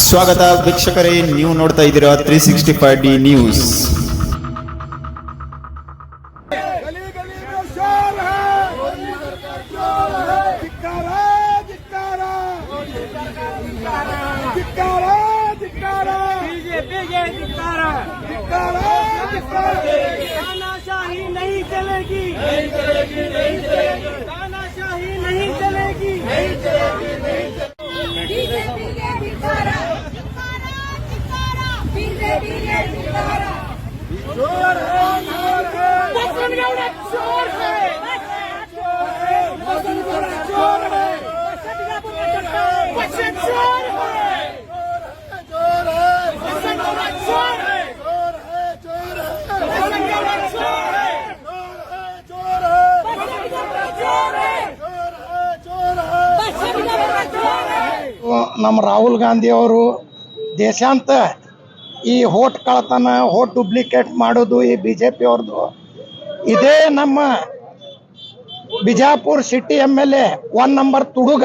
ಸ್ವಾಗತ ವೀಕ್ಷಕರೇ, ನೀವು ನೋಡ್ತಾ ಇದ್ದೀರಾ 365D ನ್ಯೂಸ್. तानाशाही नहीं चलेगी, नहीं चलेगी, नहीं चलेगी, तानाशाही नहीं चलेगी, नहीं चलेगी, नहीं चलेगी। बीजेपी के धिक्कारा, बीजेपी के धिक्कारा। चोर है, चोर है, बसनगौड़ा चोर है, बसनगौड़ा चोर है, बसनगौड़ा चोर है, चोर है, बसनगौड़ा चोर है, चोर है, चोर है, बसनगौड़ा चोर है, चोर है, बसनगौड़ा चोर है, चोर है, चोर है, बसनगौड़ा चोर है। ನಮ್ಮ ರಾಹುಲ್ ಗಾಂಧಿ ಅವರು ದೇಶಾಂತ ಈ ಹೋಟ್ ಕಳತನ ಹೋಟ್ ಡುಪ್ಲಿಕೇಟ್ ಮಾಡೋದು ಈ ಬಿಜೆಪಿ ಅವ್ರದ್ದು. ಇದೇ ನಮ್ಮ ಬಿಜಾಪುರ ಸಿಟಿ MLA 1 ನಂಬರ್ ತುಡುಗ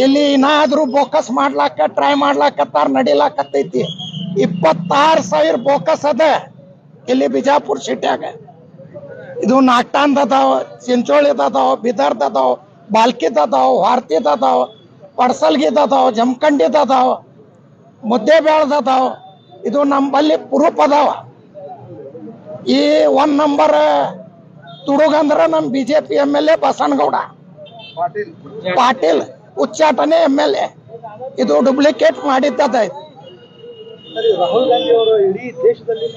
ಇಲ್ಲಿ ಏನಾದ್ರೂ ಬೋಕಸ್ ಮಾಡ್ಲಾಕ ಟ್ರೈ ಮಾಡ್ಲಾಕತ್ತಾರ, ನಡಿಲಾಕತ್ತೈತಿ. 26,000 ಬೋಕಸ್ ಅದ ಇಲ್ಲಿ ಬಿಜಾಪುರ ಸಿಟಿಯಾಗ. ಇದು ನಾಗ್ಟಾನ್ದ ಅದಾವ, ಚಿಂಚೋಳಿದ ಅದಾವ, ಬಿದರ್ದ ಅದಾವ, ಬಾಲ್ಕಿದ ಅದಾವ, ವಾರ್ತಿದ ಅದಾವ, ಪಡ್ಸಲ್ಗಿದ ಅದಾವ, ಜಮಖಂಡಿದ ಅದಾವ, ಮುದ್ದೇಬೇಳದ ಅದಾವ. ಇದು ನಮ್ಮಲ್ಲಿ ಪ್ರೂಫ್ ಅದಾವ. ಈ 1 ನಂಬರ್ ತುಡುಗಂದ್ರ ನಮ್ಮ ಬಿಜೆಪಿ MLA ಬಸನಗೌಡ ಪಾಟೀಲ್ ಉಚ್ಚಾಟನೆ MLA. ಇದು ಡುಪ್ಲಿಕೇಟ್ ಮಾಡಿದ್ದದ. ರಾಹುಲ್ ಗಾಂಧಿ ಅವರು ಇಡೀ ದೇಶದಲ್ಲಿ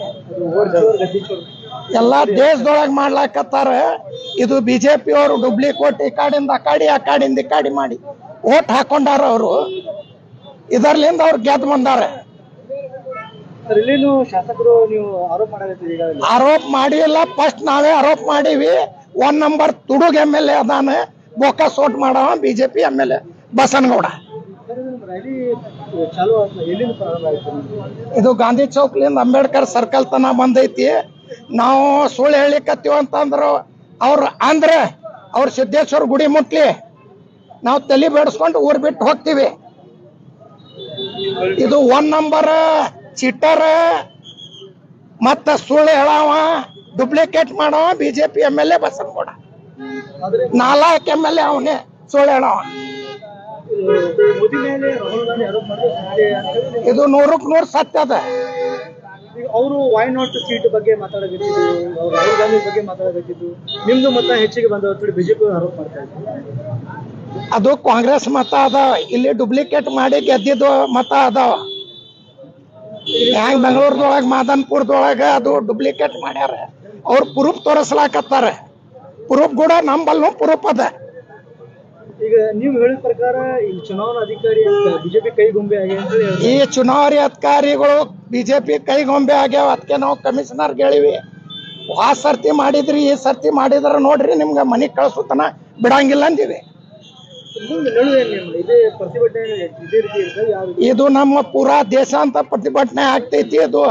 ಎಲ್ಲಾ ದೇಶದೊಳಗೆ ಮಾಡ್ಲಾಕತ್ತಾರ. ಇದು ಬಿಜೆಪಿ ಅವರು ಡುಪ್ಲಿಕೇಟ್ ಈ ಕಾಡಿಂದ ಆ ಕಾಡಿ, ಆ ಕಾಡಿಂದ ಈ ಕಾಡಿ ಮಾಡಿ ಓಟ್ ಹಾಕೊಂಡಾರ. ಅವರು ಇದರ್ಲಿಂದ ಅವ್ರು ಗೆದ್ದು ಬಂದಾರ. ಇಲ್ಲಿನೂ ಶಾಸಕರು ನೀವು ಆರೋಪ ಮಾಡಾಕತ್ತೀರಿ. ಆರೋಪ ಮಾಡಿಲ್ಲ, ಫಸ್ಟ್ ನಾವೇ ಆರೋಪ ಮಾಡೀವಿ. 1 ನಂಬರ್ ತುಡುಗ್ MLA ಅದಾನ, ಬೋಕಸ್ ಓಟ್ ಮಾಡವ ಬಿಜೆಪಿ MLA ಬಸನಗೌಡ. ರ್ಯಾಲಿ ಚಾಲು ಎಲ್ಲಿಂದ ಪ್ರಾರಂಭ ಆಯ್ತು? ಇದು ಗಾಂಧಿ ಚೌಕ್ಲಿಂದ ಅಂಬೇಡ್ಕರ್ ಸರ್ಕಲ್ ತನ ಬಂದೈತಿ. ನಾವು ಸುಳ್ಳು ಹೇಳಿಕತ್ತೀವಿ ಅಂತಂದ್ರು ಅವ್ರ ಸಿದ್ದೇಶ್ವರ ಗುಡಿ ಮುಟ್ಲಿ, ನಾವು ತಲೆ ಬೇಡಿಸ್ಕೊಂಡು ಊರ್ ಬಿಟ್ಟು ಹೋಗ್ತೀವಿ. ಇದು 1 ನಂಬರ್ ಚೀಟರ್ ಮತ್ತ ಸುಳ್ಳು ಹೇಳವ, ಡುಪ್ಲಿಕೇಟ್ ಮಾಡವ ಬಿಜೆಪಿ MLA ಬಸನಗೌಡ. 4 MLA ಅವನೇ ಸುಳ್ಳು ಹೇಳವ. ಮೋದಿ ಮೇಲೆ ರಾಹುಲ್ ಗಾಂಧಿ ಆರೋಪ ಮಾಡಿದ್ರೆ ಇದು 100ಕ್ಕೆ 100 ಸತ್ಯ ಅದ. ಈಗ ಅವರು ವೈ ನಾಟ್ ಸೀಟ್ ಬಗ್ಗೆ ಮಾತಾಡಬೇಕಿದ್ದು, ರಾಹುಲ್ ಗಾಂಧಿ ಬಗ್ಗೆ ಮಾತಾಡಬೇಕಿದ್ದು, ನಿಮ್ದು ಮತ ಹೆಚ್ಚಿಗೆ ಬಂದ ಬಿಜೆಪಿ ಆರೋಪ ಮಾಡ್ತಾ ಇದ್ದಾರೆ. ಅದು ಕಾಂಗ್ರೆಸ್ ಮತ ಅದಾವ, ಇಲ್ಲಿ ಡುಪ್ಲಿಕೇಟ್ ಮಾಡಿ ಗೆದ್ದಿದ್ದು ಮತ ಅದಾವ. ಹ್ಯಾಂಗ ಬೆಂಗಳೂರದೊಳಗ ಮಾದನ್ಪುರದೊಳಗ ಅದು ಡುಪ್ಲಿಕೇಟ್ ಮಾಡ್ಯಾರ. ಅವ್ರು ಪ್ರೂಫ್ ತೋರಿಸ್ಲಾಕತ್ತಾರ. ಪ್ರೂಫ್ ಕೂಡ ನಂಬಲ್ನು ಪ್ರೂಫ್ ಅದ. ಈಗ ನೀವು ಹೇಳಿದ ಪ್ರಕಾರ ಈ ಚುನಾವಣಾ ಅಧಿಕಾರಿ ಬಿಜೆಪಿ ಕೈಗೊಂಬೆ ಆಗಿ ಅಂತ ಹೇಳಿ ಈ ಚುನಾವಣೆ ಅಧಿಕಾರಿಗಳು ಬಿಜೆಪಿ ಕೈಗೊಂಬೆ ಆಗ್ಯಾವ. ಅದಕ್ಕೆ ನಾವು ಕಮಿಷನರ್ ಹೇಳಿವಿ, ಆ ಸರ್ತಿ ಮಾಡಿದ್ರಿ ಈ ಸರ್ತಿ ಮಾಡಿದ್ರ ನೋಡ್ರಿ ನಿಮ್ಗೆ ಮನೆಗೆ ಕಳ್ಸುತ್ತನ ಬಿಡಂಗಿಲ್ಲ ಅಂದಿವಿ. ಮುಂದೆ ನಡುವೆ ಇದೇ ಪ್ರತಿಭಟನೆ ಇದೇ ರೀತಿ ಇರ್ತದೆ. ಯಾವ ಇದು ನಮ್ಮ ಪೂರಾ ದೇಶಾಂತ ಪ್ರತಿಭಟನೆ ಆಗ್ತೈತಿ. ಇದು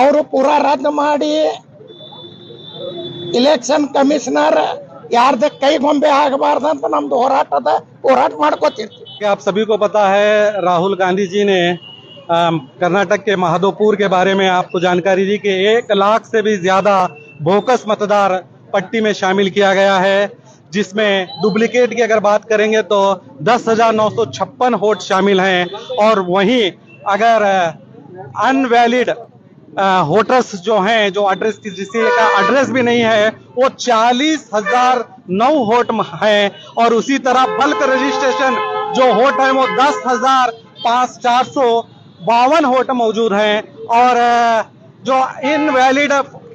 ಅವರು ಪೂರಾ ರದ್ದು ಮಾಡಿ ಇಲೆಕ್ಷನ್ ಕಮಿಷನರ್ ಯಾರ್ದ ಕೈಗೊಂಬೆ ಆಗಬಾರ್ದಂತ ನಮ್ದು ಹೋರಾಟ ಮಾಡ್ಕೋತಿರ್ತೀವಿ. आप सभी को पता है राहुल गांधी जी ने कर्नाटक के महादोपुर के बारे में आपको जानकारी दी कि 1 लाख से भी ज्यादा बोकस मतदार पट्टी में शामिल किया गया है, जिसमें डुप्लीकेट की अगर बात करेंगे तो 10,956 वोट शामिल हैं। और वहीं अगर अनवैलिड वोटर्स जो हैं, जो एड्रेस किसी का एड्रेस भी नहीं है, वो 40,009 वोट हैं। और उसी तरह बल्क रजिस्ट्रेशन जो वोट है वो 10,452 वोट मौजूद हैं। और जो इनवैलिड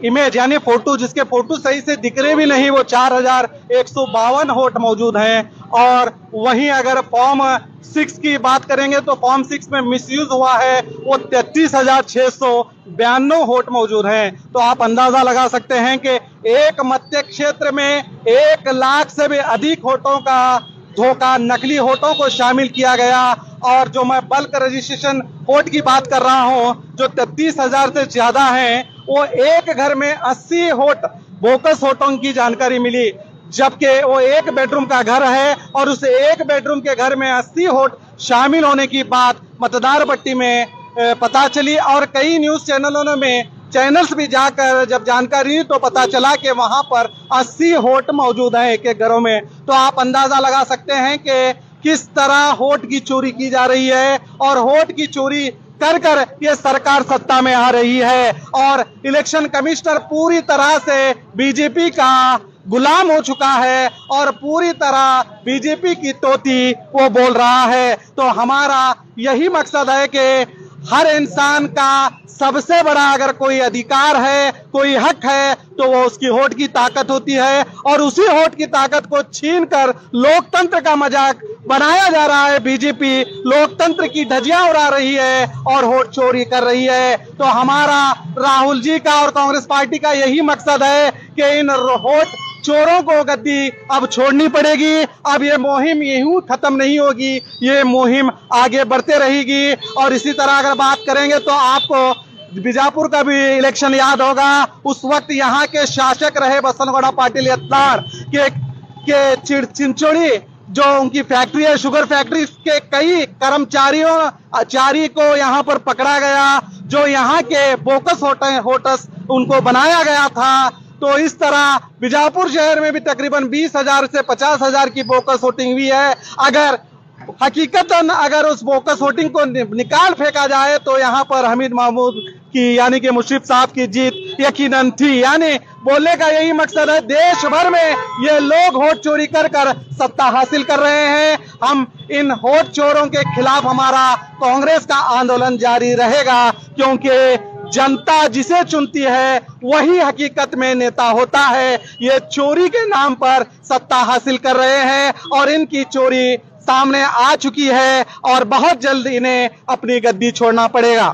इमेज यानी फोटो, जिसके फोटो सही से दिख रहे भी नहीं, वो 4,152 वोट मौजूद हैं। और वहीं अगर फॉर्म 6 की बात करेंगे तो फॉर्म 6 में मिसयूज हुआ है, वो 33,692 वोट मौजूद हैं। तो आप अंदाजा लगा सकते हैं कि एक मतदान क्षेत्र में 1 लाख से भी अधिक वोटों का धोखा, नकली वोटों को शामिल किया गया। और जो मैं बल्क रजिस्ट्रेशन वोट की बात कर रहा हूं, जो 33,000 से ज्यादा हैं, वो एक घर में 80 वोट बोकस वोटों की जानकारी मिली। जबकि वो एक बेडरूम का घर है और उस एक बेडरूम के घर में 80 वोट शामिल होने की बात मतदार पट्टी में पता चली। और कई न्यूज चैनल्स भी जाकर जब जानकारी ली तो पता चला कि वहां पर 80 वोट मौजूद हैं एक एक घरों में। तो आप अंदाजा लगा सकते हैं कि किस तरह वोट की चोरी की जा रही है और वोट की चोरी कर कर ये सरकार सत्ता में आ रही है। और इलेक्शन कमिश्नर पूरी तरह से बीजेपी का गुलाम हो चुका है और पूरी तरह बीजेपी की तोती वो बोल रहा है। तो हमारा यही मकसद है कि हर इंसान का सबसे बड़ा अगर कोई अधिकार है, कोई हक है, तो वो उसकी वोट की ताकत होती है। और उसी वोट की ताकत को छीनकर लोकतंत्र का मजाक बनाया जा रहा है। बीजेपी लोकतंत्र की धज्जियां उड़ा रही है और वोट चोरी कर रही है। तो हमारा राहुल जी का और कांग्रेस पार्टी का यही मकसद है कि इन वोट चोरों को गद्दी अब छोड़नी पड़ेगी। अब ये मुहिम यूं खत्म नहीं होगी, ये मुहिम आगे बढ़ते रहेगी। और इसी तरह अगर बात करेंगे तो आपको बीजापुर का भी इलेक्शन याद होगा। उस वक्त यहाँ के शासक रहे बसनगौड़ा पाटिल यत्नार के चिंचोड़ी जो उनकी फैक्ट्री है, शुगर फैक्ट्री के कई कर्मचारी को यहाँ पर पकड़ा गया, जो यहाँ के बोकस होटस उनको बनाया गया था। तो इस तरह बीजापुर शहर में भी तकरीबन 20,000 से 50,000 की बोकस वोटिंग हुई है। अगर हकीकतन अगर उस बोकस वोटिंग को निकाल फेंका जाए तो यहाँ पर हमीद महमूद की यानी कि मुशर्रफ साहब की जीत यकीनन थी। यानी बोलने का यही मकसद है, देश भर में ये लोग वोट चोरी कर कर सत्ता हासिल कर रहे हैं। हम इन वोट चोरों के खिलाफ हमारा कांग्रेस का आंदोलन जारी रहेगा, क्योंकि जनता जिसे चुनती है वही हकीकत में नेता होता है। ये चोरी के नाम पर सत्ता हासिल कर रहे हैं और इनकी चोरी सामने आ चुकी है और बहुत जल्द इन्हें अपनी गद्दी छोड़ना पड़ेगा।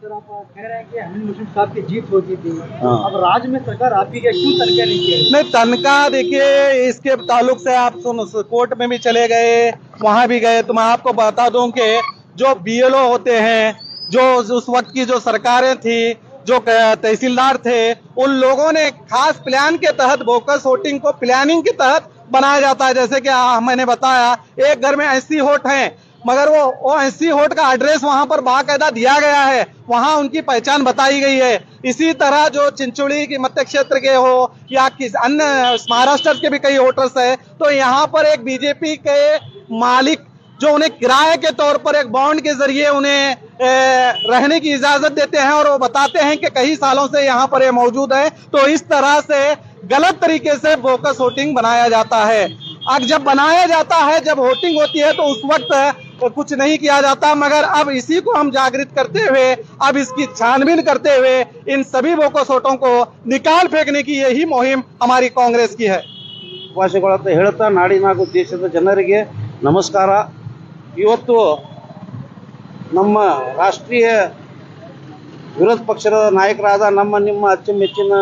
सर, आप कह रहे हैं कि हमीद मुशर्रफ साहब की जीत होती थी, अब राज्य में सरकार आप ही क्या क्यों तनख्वाह नहीं किया? नहीं, तनख्वाह देखिए इसके ताल्लुक से आप कोर्ट में भी चले गए, वहां भी गए। तो मैं आपको बता दूं कि जो BLO होते हैं, जो उस वक्त की जो सरकारें थी, जो तहसीलदार थे, उन लोगों ने खास प्लान के तहत बोकस वोटिंग को प्लानिंग के तहत बनाया जाता है। जैसे कि मैंने बताया एक घर में 80 वोट हैं, मगर वो 80 वोट का एड्रेस वहां पर बाकायदा दिया गया है, वहां उनकी पहचान बताई गई है। इसी तरह जो चिंचोड़ी के मध्य क्षेत्र के हो या किस अन्य महाराष्ट्र के भी कई वोटर्स है, तो यहाँ पर एक बीजेपी के मालिक जो उन्हें किराए के तौर पर एक बॉन्ड के जरिए उन्हें रहने की इजाजत देते हैं और वो बताते हैं कि कई सालों से यहाँ पर ये मौजूद है। तो इस तरह से गलत तरीके से बोकस वोटिंग बनाया जाता है। अब जब बनाया जाता है, जब वोटिंग होती है तो उस वक्त कुछ नहीं किया जाता, मगर अब इसी को हम जागृत करते हुए, अब इसकी छानबीन करते हुए इन सभी बोकस वोटों को निकाल फेंकने की यही मुहिम हमारी कांग्रेस की है। ಭಾಷೆಗಳಂತ ಹೇಳ್ತಾ ನಾಡಿನ ಹಾಗೂ ದೇಶದ ಜನರಿಗೆ ನಮಸ್ಕಾರ। ಇವತ್ತು ನಮ್ಮ ರಾಷ್ಟ್ರೀಯ ವಿರೋಧ ಪಕ್ಷದ ನಾಯಕರಾದ ನಿಮ್ಮ ಅಚ್ಚುಮೆಚ್ಚಿನ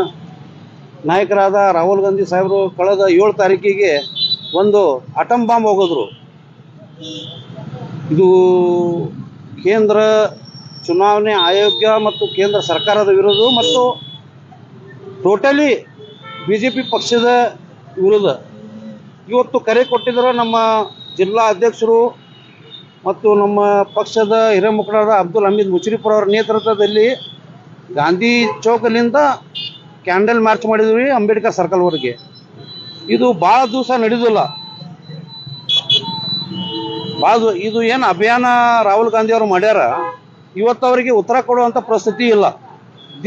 ನಾಯಕರಾದ ರಾಹುಲ್ ಗಾಂಧಿ ಸಾಹೇಬರು ಕಳೆದ 7 ತಾರೀಕಿಗೆ ಒಂದು ಅಟಮ್ ಬಾಂಬ್ ಹೋಗಿದ್ರು। ಇದು ಕೇಂದ್ರ ಚುನಾವಣೆ ಆಯೋಗ ಮತ್ತು ಕೇಂದ್ರ ಸರ್ಕಾರದ ವಿರುದ್ಧ ಮತ್ತು ಟೋಟಲಿ BJP ಪಕ್ಷದ ವಿರುದ್ಧ ಇವತ್ತು ಕರೆ ಕೊಟ್ಟಿದ್ದಾರೆ ನಮ್ಮ ಜಿಲ್ಲಾ ಅಧ್ಯಕ್ಷರು ಮತ್ತು ನಮ್ಮ ಪಕ್ಷದ ಹಿರಿಯ ಮುಖಂಡರಾದ ಅಬ್ದುಲ್ ಹಮೀದ್ ಮುಷರ್ರಫ್ ಅವರ ನೇತೃತ್ವದಲ್ಲಿ ಗಾಂಧಿ ಚೌಕಲ್ಲಿಂದ ಕ್ಯಾಂಡಲ್ ಮಾರ್ಚ್ ಮಾಡಿದ್ವಿ ಅಂಬೇಡ್ಕರ್ ಸರ್ಕಲ್ವರೆಗೆ। ಇದು ಭಾಳ ದಿವಸ ನಡೆದಿಲ್ಲ, ಇದು ಏನು ಅಭಿಯಾನ ರಾಹುಲ್ ಗಾಂಧಿ ಅವರು ಮಾಡ್ಯಾರ, ಇವತ್ತು ಅವರಿಗೆ ಉತ್ತರ ಕೊಡುವಂಥ ಪರಿಸ್ಥಿತಿ ಇಲ್ಲ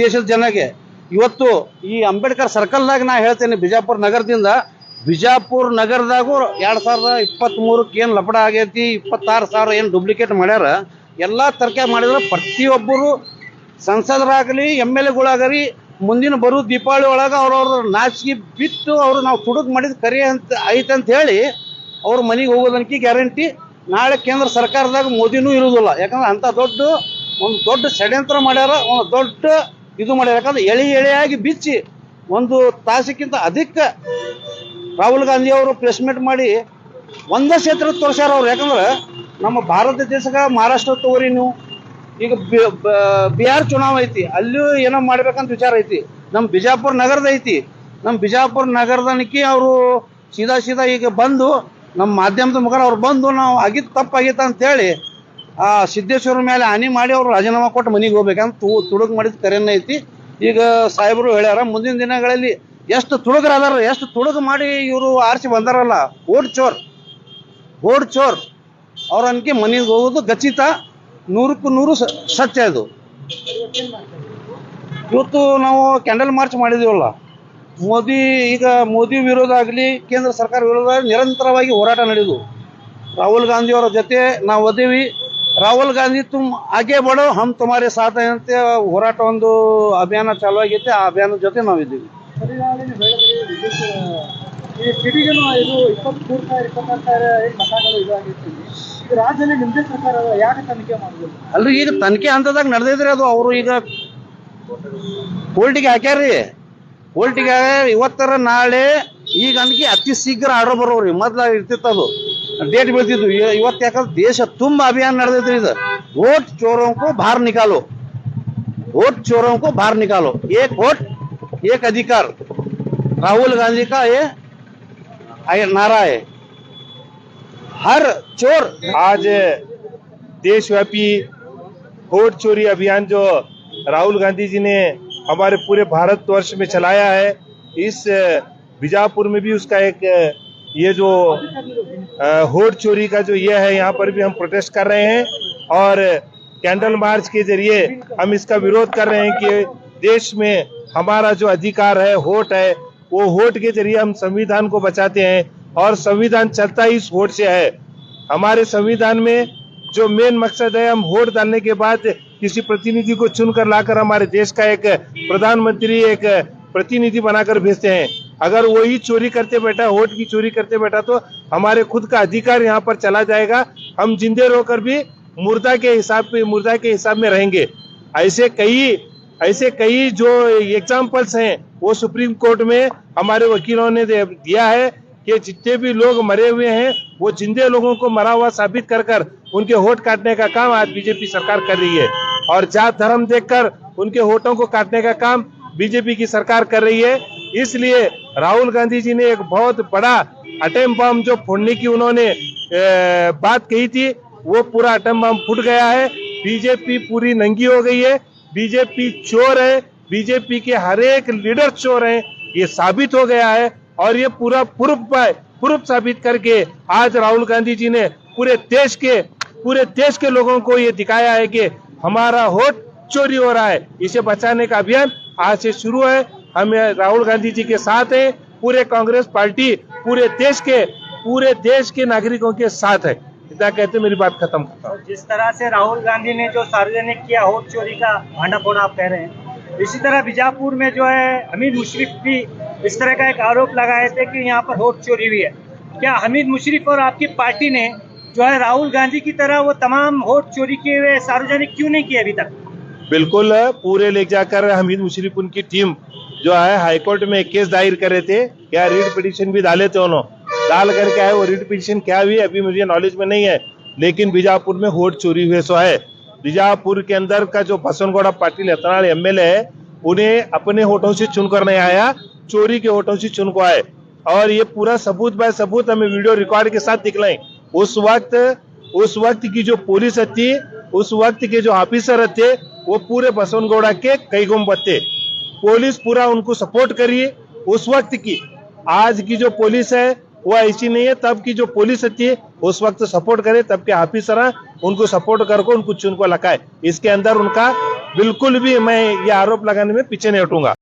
ದೇಶದ ಜನಗೆ। ಇವತ್ತು ಈ ಅಂಬೇಡ್ಕರ್ ಸರ್ಕಲ್ದಾಗ ನಾ ಹೇಳ್ತೇನೆ, ಬಿಜಾಪುರ ನಗರದಾಗೂ 2023 ಏನು ಲಪಡ ಆಗೈತಿ, 26,000 ಏನು ಡೂಪ್ಲಿಕೇಟ್ ಮಾಡ್ಯಾರ, ಎಲ್ಲ ತರಕೆ ಮಾಡಿದ್ರೆ ಪ್ರತಿಯೊಬ್ಬರು ಸಂಸದರಾಗಲಿ MLAಗಳಾಗಲಿ ಮುಂದಿನ ಬರೋ ದೀಪಾವಳಿ ಒಳಗೆ ಅವ್ರವ್ರ ನಾಚಿಕೆ ಬಿಟ್ಟು ಅವರು ನಾವು ತುಡುಕ್ ಮಾಡಿದ ಕರೆ ಅಂತ ಐತಂತ ಹೇಳಿ ಅವ್ರ ಮನೆಗೆ ಹೋಗೋದಕ್ಕೆ ಗ್ಯಾರಂಟಿ। ನಾಳೆ ಕೇಂದ್ರ ಸರ್ಕಾರದಾಗ ಮೋದಿನೂ ಇರೋದಿಲ್ಲ, ಯಾಕಂದ್ರೆ ಅಂಥ ಒಂದು ದೊಡ್ಡ ಷಡ್ಯಂತ್ರ ಮಾಡ್ಯಾರ, ಒಂದು ದೊಡ್ಡ ಇದು ಮಾಡ್ಯಾರ। ಯಾಕಂದ್ರೆ ಎಳೆಯಾಗಿ ಬಿಚ್ಚಿ ಒಂದು ತಾಸಿಕ್ಕಿಂತ ಅಧಿಕ ರಾಹುಲ್ ಗಾಂಧಿ ಅವರು ಪ್ಲೇಸ್ಮೆಂಟ್ ಮಾಡಿ ಒಂದೇ ಕ್ಷೇತ್ರ ತೋರಿಸ್ಯಾರ ಅವ್ರು। ಯಾಕಂದ್ರೆ ನಮ್ಮ ಭಾರತ ದೇಶಕ್ಕೆ ಮಹಾರಾಷ್ಟ್ರ ತಗೋರಿ ನೀವು, ಈಗ ಬಿಹಾರ್ ಚುನಾವ್ ಐತಿ, ಅಲ್ಲಿಯೂ ಏನೋ ಮಾಡ್ಬೇಕಂತ ವಿಚಾರ ಐತಿ, ನಮ್ಮ ಬಿಜಾಪುರ ನಗರದ ಐತಿ, ನಮ್ಮ ಬಿಜಾಪುರ ನಗರದನಿಕ್ಕೆ ಅವರು ಸೀದಾ ಈಗ ಬಂದು ನಮ್ಮ ಮಾಧ್ಯಮದ ಮುಖಾಂತರ ಅವ್ರು ಬಂದು ನಾವು ಆಗಿದ್ದು ತಪ್ಪಾಗಿತ್ತು ಅಂತೇಳಿ ಆ ಸಿದ್ದೇಶ್ವರ ಮೇಲೆ ಹಾನಿ ಮಾಡಿ ಅವ್ರು ರಾಜೀನಾಮಾ ಕೊಟ್ಟು ಮನೆಗೆ ಹೋಗ್ಬೇಕಂತ ತುಡುಗು ಮಾಡಿದ ಕರೆಯನ್ನ ಐತಿ. ಈಗ ಸಾಹೇಬರು ಹೇಳ್ಯಾರ ಮುಂದಿನ ದಿನಗಳಲ್ಲಿ ಎಷ್ಟು ತುಡುಗರಾದಾರ, ಎಷ್ಟು ತುಡುಗು ಮಾಡಿ ಇವರು ಆರಿಸಿ ಬಂದಾರಲ್ಲ, ಓಟ್ ಚೋರ್ ಅವ್ರ ಅನ್ಕೆ ಮನೆಗೆ ಹೋಗೋದು ಖಚಿತ, 100ಕ್ಕೂ 100 ಸತ್ಯ ಇದು. ಇವತ್ತು ನಾವು ಕ್ಯಾಂಡಲ್ ಮಾರ್ಚ್ ಮಾಡಿದೀವಲ್ಲ, ಮೋದಿ ವಿರೋಧ ಆಗಲಿ ಕೇಂದ್ರ ಸರ್ಕಾರ ವಿರೋಧ ನಿರಂತರವಾಗಿ ಹೋರಾಟ ನಡೆದು ರಾಹುಲ್ ಗಾಂಧಿ ಅವರ ಜೊತೆ ನಾವು ಅದೇವಿ. ರಾಹುಲ್ ಗಾಂಧಿ ತುಮ್ ಆಗೆ ಬಡೋ ಹಮ್ ತುಮಾರೆ ಸಾಥ ಅಂತ ಹೋರಾಟ ಒಂದು ಅಭಿಯಾನ ಚಾಲು ಆಗೈತೆ. ಆ ಅಭಿಯಾನದ ಜೊತೆ ನಾವಿದ್ದೀವಿ. ಸಿಟಿಗೇನು ಇದು 23,000 ಮತಗಳು ಇದಾಗಿತ್ತು. ಈಗ ರಾಜ್ಯದಲ್ಲಿ ನಿಮ್ದೇ ಸರ್ಕಾರ ಯಾಕೆ ತನಿಖೆ ಮಾಡಬೇಕು? ಅಲ್ರಿ ಈಗ ತನಿಖೆ ಹಂತದಾಗ ನಡೆದೈತ್ರಿ ಅದು. ಅವರು ಈಗ ಕೋರ್ಟಿಗೆ ಹಾಕ್ಯಾರ್ರಿ. ಕೋರ್ಟಿಗೆ ಇವತ್ತರ ನಾಳೆ ಈಗ ಅನ್ಕಿ ಅತಿ ಶೀಘ್ರ ಆರ್ಡರ್ ಬರೋರಿ. ಮೊದ್ಲ ಇರ್ತಿತ್ತು ಅದು ಡೇಟ್ ಬೀಳ್ತಿದ್ವು. ಇವತ್ತು ಯಾಕಂದ್ರೆ ದೇಶ ತುಂಬಾ ಅಭಿಯಾನ ನಡೆದೈತ್ರಿ ಇದು. वोट चोरों को बाहर निकालो, वोट चोरों को बाहर निकालो, एक वोट एक अधिकार, राहुल गांधी का ये नारा है. हर चोर आज देशव्यापी वोट चोरी अभियान जो राहुल गांधी जी ने हमारे पूरे भारतवर्ष में चलाया है, इस बीजापुर में भी उसका एक ये जो वोट चोरी का जो ये है, यहाँ पर भी हम प्रोटेस्ट कर रहे हैं और कैंडल मार्च के जरिए हम इसका विरोध कर रहे हैं कि देश में हमारा जो अधिकार है, वोट है, वो वोट के जरिए हम संविधान को बचाते हैं और संविधान चलता ही इस वोट से है. हमारे संविधान में जो मेन मकसद है, हम वोट डालने के बाद किसी प्रतिनिधि को चुनकर लाकर हमारे देश का एक प्रधानमंत्री, एक प्रतिनिधि बनाकर भेजते हैं. अगर वही चोरी करते बैठा, वोट की चोरी करते बैठा, तो हमारे खुद का अधिकार यहाँ पर चला जाएगा. हम जिंदे रहकर भी मुर्दा के हिसाब में रहेंगे. ऐसे कई जो एग्जाम्पल्स हैं वो सुप्रीम कोर्ट में हमारे वकीलों ने दिया है कि जितने भी लोग मरे हुए हैं वो जिंदे लोगों को मरा हुआ साबित कर उनके वोट काटने का काम आज बीजेपी सरकार कर रही है और जात धर्म देखकर उनके वोटों को काटने का काम बीजेपी की सरकार कर रही है. इसलिए राहुल गांधी जी ने एक बहुत बड़ा एटम बम जो फोड़ने की उन्होंने बात कही थी, वो पूरा एटम बम फूट गया है. बीजेपी पूरी नंगी हो गई है. बीजेपी चोर है. बीजेपी के हर एक लीडर चोर हैं. ये साबित हो गया है और ये पूरा प्रूफ साबित करके आज राहुल गांधी जी ने पूरे देश के लोगों को ये दिखाया है कि हमारा वोट चोरी हो रहा है. इसे बचाने का अभियान आज से शुरू है. हम राहुल गांधी जी के साथ हैं. पूरे कांग्रेस पार्टी पूरे देश के नागरिकों के साथ है. इतना कहते मेरी बात खत्म करता हूँ. जिस तरह से राहुल गांधी ने जो सार्वजनिक किया वोट चोरी का भांडाफोड़ आप कह रहे हैं, इसी तरह बीजापुर में जो है हमीद मुशर्रफ भी इस तरह का एक आरोप लगाए थे कि यहाँ पर वोट चोरी हुई है. क्या हमीद मुशर्रफ और आपकी पार्टी ने जो है राहुल गांधी की तरह वो तमाम वोट चोरी किए हुए सार्वजनिक क्यों नहीं किए अभी तक? बिल्कुल पूरे ले जाकर हमीद मुशर्रफ उनकी टीम जो है हाईकोर्ट में केस दायर करे थे. क्या रीट पिटीशन भी डाले थे उन्होंने, डाल करके आए. वो रीट पिटीशन क्या हुई अभी मुझे नॉलेज में नहीं है, लेकिन बीजापुर में वोट चोरी हुए सो है. बीजापुर के अंदर का जो बसनगौड़ा पाटिल यतनाल एमएलए है, उन्हें अपने वोटों से चुनकर नहीं आया, चोरी के वोटों से चुन को आए. और ये पूरा सबूत बाय सबूत हमें वीडियो रिकॉर्ड के साथ दिखलाएं. उस वक्त की जो पुलिस थी, उस वक्त के जो ऑफिसर थे, वो पूरे बसवनगौड़ा के कई गुम्बद थे. पुलिस पूरा उनको सपोर्ट करिए. उस वक्त की आज की जो पुलिस है वो ऐसी नहीं है. तब की जो पुलिस थी उस वक्त सपोर्ट करे, तब के ऑफिसर उनको सपोर्ट करके उनको चुन को लगाए. इसके अंदर उनका बिल्कुल भी मैं ये आरोप लगाने में पीछे नहीं हटूंगा.